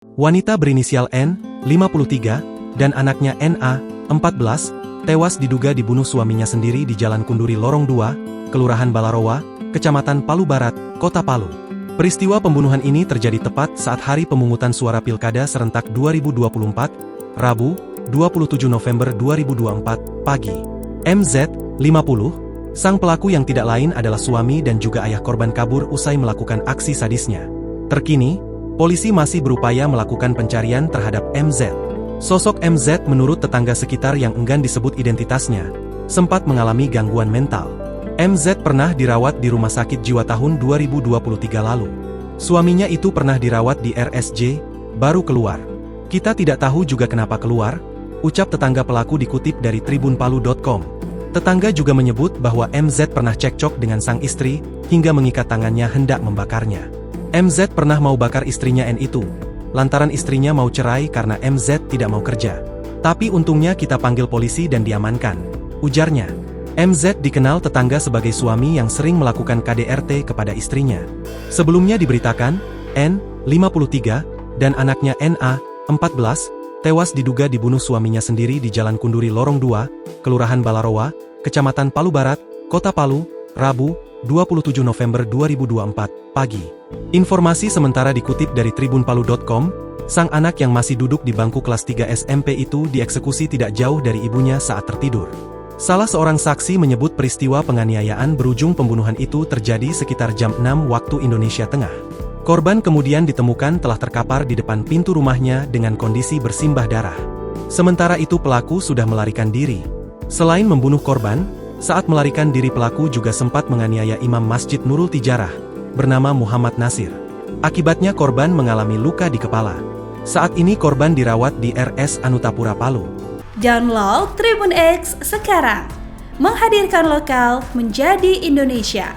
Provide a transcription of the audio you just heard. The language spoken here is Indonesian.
Wanita berinisial N, 53, dan anaknya NA, 14, tewas diduga dibunuh suaminya sendiri di Jalan Kunduri Lorong 2, Kelurahan Balarowa, Kecamatan Palu Barat, Kota Palu. Peristiwa pembunuhan ini terjadi tepat saat hari pemungutan suara Pilkada serentak 2024, Rabu, 27 November 2024, pagi. MZ, 50, sang pelaku yang tidak lain adalah suami dan juga ayah korban kabur usai melakukan aksi sadisnya. Terkini, polisi masih berupaya melakukan pencarian terhadap MZ. Sosok MZ menurut tetangga sekitar yang enggan disebut identitasnya, sempat mengalami gangguan mental. MZ pernah dirawat di rumah sakit jiwa tahun 2023 lalu. Suaminya itu pernah dirawat di RSJ, baru keluar. Kita tidak tahu juga kenapa keluar, ucap tetangga pelaku dikutip dari tribunpalu.com. Tetangga juga menyebut bahwa MZ pernah cekcok dengan sang istri, hingga mengikat tangannya hendak membakarnya. MZ pernah mau bakar istrinya N itu, lantaran istrinya mau cerai karena MZ tidak mau kerja. Tapi untungnya kita panggil polisi dan diamankan, ujarnya. MZ dikenal tetangga sebagai suami yang sering melakukan KDRT kepada istrinya. Sebelumnya diberitakan, N, 53, dan anaknya NA, 14, tewas diduga dibunuh suaminya sendiri di Jalan Kunduri Lorong 2, Kelurahan Balarowa, Kecamatan Palu Barat, Kota Palu, Rabu, 27 November 2024, pagi. Informasi sementara dikutip dari tribunpalu.com, sang anak yang masih duduk di bangku kelas 3 SMP itu dieksekusi tidak jauh dari ibunya saat tertidur. Salah seorang saksi menyebut peristiwa penganiayaan berujung pembunuhan itu terjadi sekitar jam 6 waktu Indonesia Tengah. Korban kemudian ditemukan telah terkapar di depan pintu rumahnya dengan kondisi bersimbah darah. Sementara itu pelaku sudah melarikan diri. Selain membunuh korban, saat melarikan diri pelaku juga sempat menganiaya Imam Masjid Nurul Tijarah, bernama Muhammad Nasir. Akibatnya korban mengalami luka di kepala. Saat ini korban dirawat di RS Anutapura Palu. Download Tribun X sekarang, menghadirkan lokal menjadi Indonesia.